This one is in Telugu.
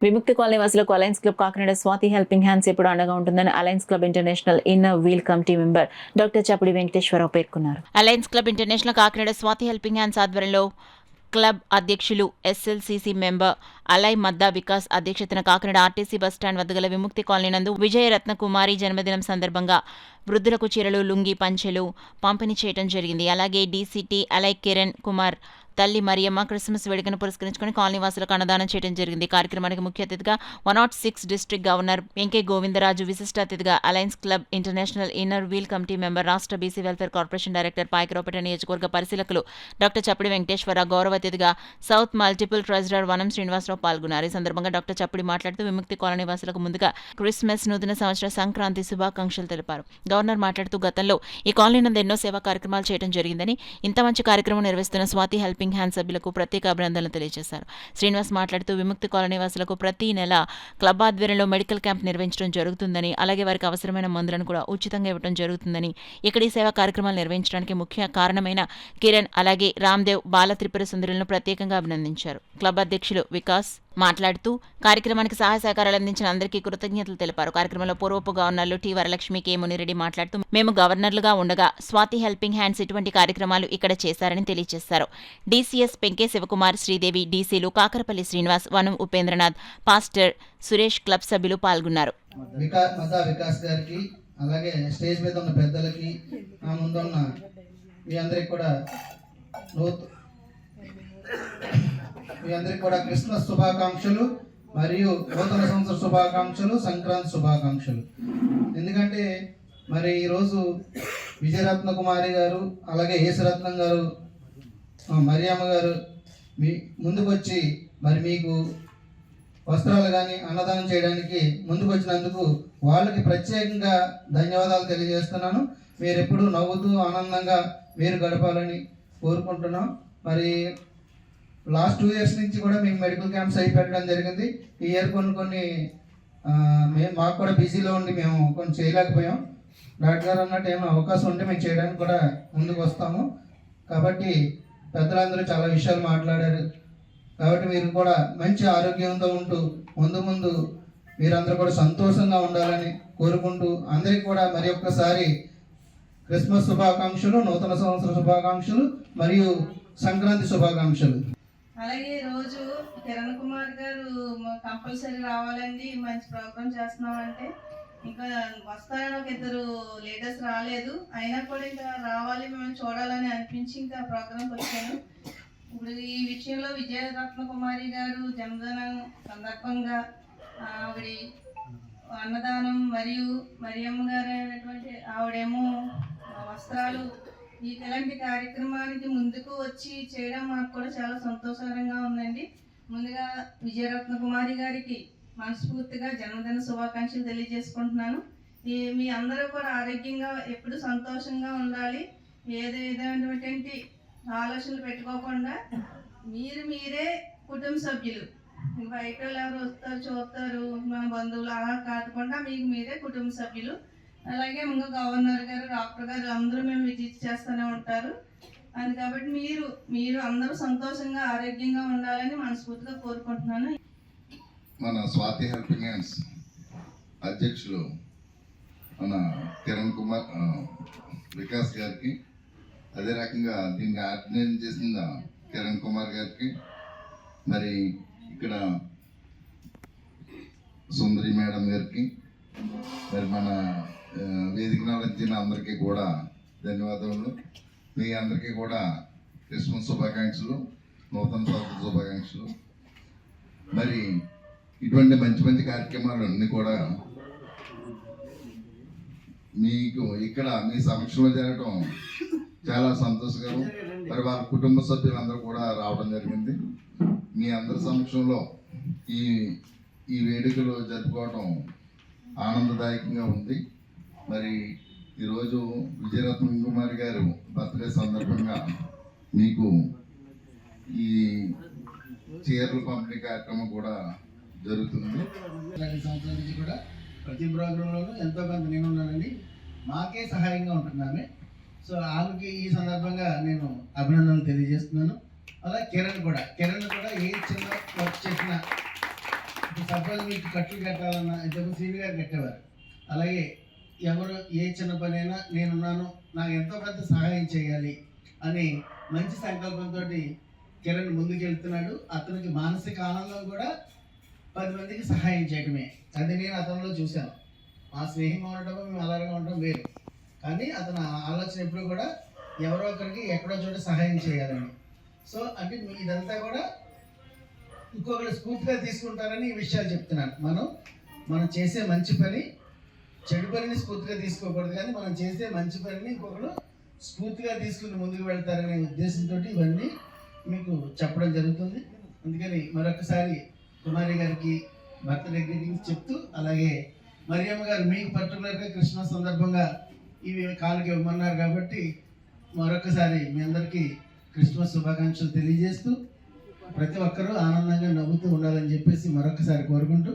విముక్తి కాలనీ వాసులకు alliance club Kakinada Swathi helping hands ఎప్పుడు అండగా ఉంటుందని alliance club international inner wheel committee member doctor Chappudi Venkateswararao పేర్కొన్నారు. Alliance club international Kakinada Swathi helping hands ఆధ్వర్యంలో క్లబ్ అధ్యక్షులు ఎస్ఎల్సీసీ మెంబర్ అలై మద్దా వికాస్ అధ్యక్షతన కాకినాడ ఆర్టీసీ బస్టాండ్ వద్ద గల విముక్తి కాలనీ నందు విజయరత్న కుమారి జన్మదినం సందర్భంగా వృద్ధులకు చీరలు, లుంగి, పంచెలు పంపిణీ చేయడం జరిగింది. అలాగే డీసీటీ అలై కిరణ్ కుమార్ తల్లి మరియమ్మ క్రిస్మస్ వేడుకను పురస్కరించుకుని కాలనీ వాసులకు అన్నదానం చేయడం జరిగింది. కార్యక్రమానికి ముఖ్య అతిథిగా 106 డిస్ట్రిక్ట్ గవర్నర్ వెంకే గోవిందరాజు, విశిష్ట అతిథిగా alliance club international inner wheel committee member, రాష్ట్ర BC welfare corporation director, Payakaraopeta నియోజకవర్గ పరిశీలకులు డాక్టర్ చప్పుడి వెంకటేశ్వరరావు, గౌరవ అతిథిగా సౌత్ మల్టిపుల్ ట్రెజరర్ వనం శ్రీనివాసరావు పాల్గొన్నారు. ఈ సందర్భంగా డాక్టర్ చప్పుడి మాట్లాడుతూ విముక్తి కాలనీ వాసులకు ముందుగా క్రిస్మస్, నూతన సంవత్సర, సంక్రాంతి శుభాకాంక్షలు తెలిపారు. గవర్నర్ మాట్లాడుతూ గతంలో ఈ కాలనీ నందు ఎన్నో సేవా కార్యక్రమాలు చేయడం జరిగిందని, ఇంత మంచి కార్యక్రమం నిర్వహిస్తున్న స్వాతి హెల్పింగ్ హ్యాండ్ సభ్యులకు ప్రత్యేక అభినందనలు తెలియజేశారు. శ్రీనివాస్ మాట్లాడుతూ విముక్తి కాలనీ వాసులకు ప్రతి నెల క్లబ్ ఆధ్వర్యంలో మెడికల్ క్యాంప్ నిర్వహించడం జరుగుతుందని, అలాగే వారికి అవసరమైన మందులను కూడా ఉచితంగా ఇవ్వడం జరుగుతుందని, ఇక్కడ ఈ సేవా కార్యక్రమాలు నిర్వహించడానికి ముఖ్య కారణమైన కిరణ్, అలాగే రామ్దేవ్, బాల త్రిపుర సుందరులను ప్రత్యేకంగా అభినందించారు. క్లబ్ అధ్యక్షులు వికాస్ మాట్లాడుతూ కార్యక్రమానికి సహాయ సహకారాలు అందించిన అందరికీ కృతజ్ఞతలు తెలిపారు. కార్యక్రమంలో పూర్వపు గవర్నర్లు టి వరలక్ష్మి, కె మునిరెడ్డి మాట్లాడుతూ మేము గవర్నర్లుగా ఉండగా స్వాతి హెల్పింగ్ హ్యాండ్స్ ఇటువంటి కార్యక్రమాలు ఇక్కడ చేశారని తెలియజేశారు. డీసీఎస్ పెంకే శివకుమార్, శ్రీదేవి, డీసీలు కాకరపల్లి శ్రీనివాస్, వనం ఉపేంద్రనాథ్, పాస్టర్ సురేష్, క్లబ్ సభ్యులు పాల్గొన్నారు. అలాగే స్టేజ్ మీద ఉన్న పెద్దలకి, నా ముందున్న మీ అందరికి కూడా క్రిస్మస్ శుభాకాంక్షలు మరియు నూతన సంవత్సర శుభాకాంక్షలు, సంక్రాంతి శుభాకాంక్షలు. ఎందుకంటే మరి ఈరోజు విజయరత్న కుమారి గారు, అలాగే యేసురత్నం గారు, మరియమ్మ గారు మీ ముందుకు వచ్చి మరి మీకు వస్త్రాలు కానీ అన్నదానం చేయడానికి ముందుకు వచ్చినందుకు వాళ్ళకి ప్రత్యేకంగా ధన్యవాదాలు తెలియజేస్తున్నాను. మీరు ఎప్పుడు నవ్వుతూ ఆనందంగా మీరు గడపాలని కోరుకుంటున్నాం. మరి లాస్ట్ 2 years నుంచి కూడా మేము మెడికల్ క్యాంప్స్ అయి పెట్టడం జరిగింది. ఈ ఇయర్ కొన్ని మేము మాకు కూడా బిజీలో ఉండి మేము కొన్ని చేయలేకపోయాం. డాక్టర్ గారు అన్నట్టు ఏమైనా అవకాశం ఉంటే మేము చేయడానికి కూడా ముందుకు వస్తాము. కాబట్టి పెద్దలందరూ చాలా విషయాలు మాట్లాడారు. కాబట్టి మీరు కూడా మంచి ఆరోగ్యంతో ఉంటూ ముందు మీరందరూ కూడా సంతోషంగా ఉండాలని కోరుకుంటూ అందరికీ కూడా మరి ఒక్కసారి క్రిస్మస్ శుభాకాంక్షలు, నూతన సంవత్సర శుభాకాంక్షలు మరియు సంక్రాంతి శుభాకాంక్షలు. అలాగే రోజు కిరణ్ కుమార్ గారు కంపల్సరీ రావాలండి, మంచి ప్రోగ్రామ్ చేస్తున్నామంటే ఇంకా వస్తారని ఒక 2 లీడర్స్ రాలేదు, అయినా కూడా ఇంకా రావాలి మేము చూడాలని అనిపించి ఇంకా ప్రోగ్రామ్కి వచ్చాను. ఇప్పుడు ఈ విషయంలో విజయరత్న కుమారి గారు జన్మదినం సందర్భంగా ఆవిడ అన్నదానం మరియు మరియమ్మ గారు అయినటువంటి ఆవిడేమో వస్త్రాలు, ఇలాంటి కార్యక్రమానికి ముందుకు వచ్చి చేయడం మాకు కూడా చాలా సంతోషకరంగా ఉందండి. ముందుగా విజయరత్న కుమారి గారికి మనస్ఫూర్తిగా జన్మదిన శుభాకాంక్షలు తెలియజేసుకుంటున్నాను. మీ అందరూ కూడా ఆరోగ్యంగా ఎప్పుడు సంతోషంగా ఉండాలి. ఏదైనటువంటి ఆలోచనలు పెట్టుకోకుండా మీరే కుటుంబ సభ్యులు, బయట ఎవరు వస్తారు చూస్తారు మన బంధువులు అలా కాకుండా మీరే కుటుంబ సభ్యులు. అలాగే ఇంకా గవర్నర్ గారు, డాక్టర్ గారు అందరూ మేము విజిట్ చేస్తూనే ఉంటారు. అది కాబట్టి మీరు అందరూ సంతోషంగా ఆరోగ్యంగా ఉండాలని మనస్ఫూర్తిగా కోరుకుంటున్నాను. మన స్వాతి హెల్పింగ్ హ్యాండ్స్ అధ్యక్షులు మన కిరణ్ కుమార్ వికాస్ గారికి, అదే రకంగా దీన్ని ఆర్గనైజ్ చేసిన కిరణ్ కుమార్ గారికి, మరి ఇక్కడ సుందరి మేడం గారికి, మరి మన వేదికను అలంచిన అందరికీ కూడా ధన్యవాదాలు. మీ అందరికీ కూడా క్రిస్మస్ శుభాకాంక్షలు, నూతన సంవత్సర శుభాకాంక్షలు. మరి ఇటువంటి మంచి కార్యక్రమాలు అన్నీ కూడా మీకు ఇక్కడ మీ సమక్షంలో జరగడం చాలా సంతోషకరం. మరి వాళ్ళ కుటుంబ సభ్యులందరూ కూడా రావడం జరిగింది. మీ అందరి సమక్షంలో ఈ వేడుకలు జరుపుకోవడం ఆనందదాయకంగా ఉంది. మరి ఈరోజు విజయరత్న కుమారి గారు బర్త్డే సందర్భంగా మీకు ఈ చీరలు పంపిణీ కార్యక్రమం కూడా జరుగుతుంది. 2 సంవత్సరాల నుంచి కూడా ప్రతి ప్రోగ్రాంలోనూ ఎంతో కొంత నేను ఉన్నానండి, మాకే సహాయంగా ఉంటున్నామే. సో ఆమెకి ఈ సందర్భంగా నేను అభినందనలు తెలియజేస్తున్నాను. అలా కిరణ్ కూడా ఏ చిన్న వర్క్ చేసినా ఇప్పుడు సపోజ్ మీకు కట్లు కట్టాలన్నా ఇంతకు శ్రీని గారు కట్టేవారు. అలాగే ఎవరు ఏ చిన్న పని అయినా నేనున్నాను, నాకు ఎంతో కొంత సహాయం చేయాలి అని మంచి సంకల్పంతో కిరణ్ ముందుకెళ్తున్నాడు. అతనికి మానసిక ఆనందం కూడా 10 మందికి సహాయం చేయడమే. అది నేను అతనిలో చూశాను. మా స్నేహంగా ఉండటం, మేము అలాగే ఉండటం వేరు, కానీ అతను ఆలోచన ఎప్పుడు కూడా ఎవరో ఒకరికి ఎక్కడో చోట సహాయం చేయాలని. సో అంటే ఇదంతా కూడా ఇంకొకరు స్ఫూర్తిగా తీసుకుంటారని ఈ విషయాలు చెప్తున్నాను. మనం చేసే మంచి పని, చెడు పనిని స్ఫూర్తిగా తీసుకోకూడదు, కానీ మనం చేసే మంచి పనిని ఇంకొకరు స్ఫూర్తిగా తీసుకుని ముందుకు వెళ్తారనే ఉద్దేశంతో ఇవన్నీ మీకు చెప్పడం జరుగుతుంది. అందుకని మరొకసారి కుమారి గారికి బర్త్డే గ్రీటింగ్స్ చెప్తూ, అలాగే మరియమ్మ గారు మీకు పర్టికులర్గా క్రిస్మస్ సందర్భంగా ఇవి కాళ్ళకి ఇవ్వమన్నారు కాబట్టి మరొకసారి మీ అందరికీ క్రిస్మస్ శుభాకాంక్షలు తెలియజేస్తూ ప్రతి ఒక్కరూ ఆనందంగా నవ్వుతూ ఉండాలని చెప్పేసి మరొకసారి కోరుకుంటూ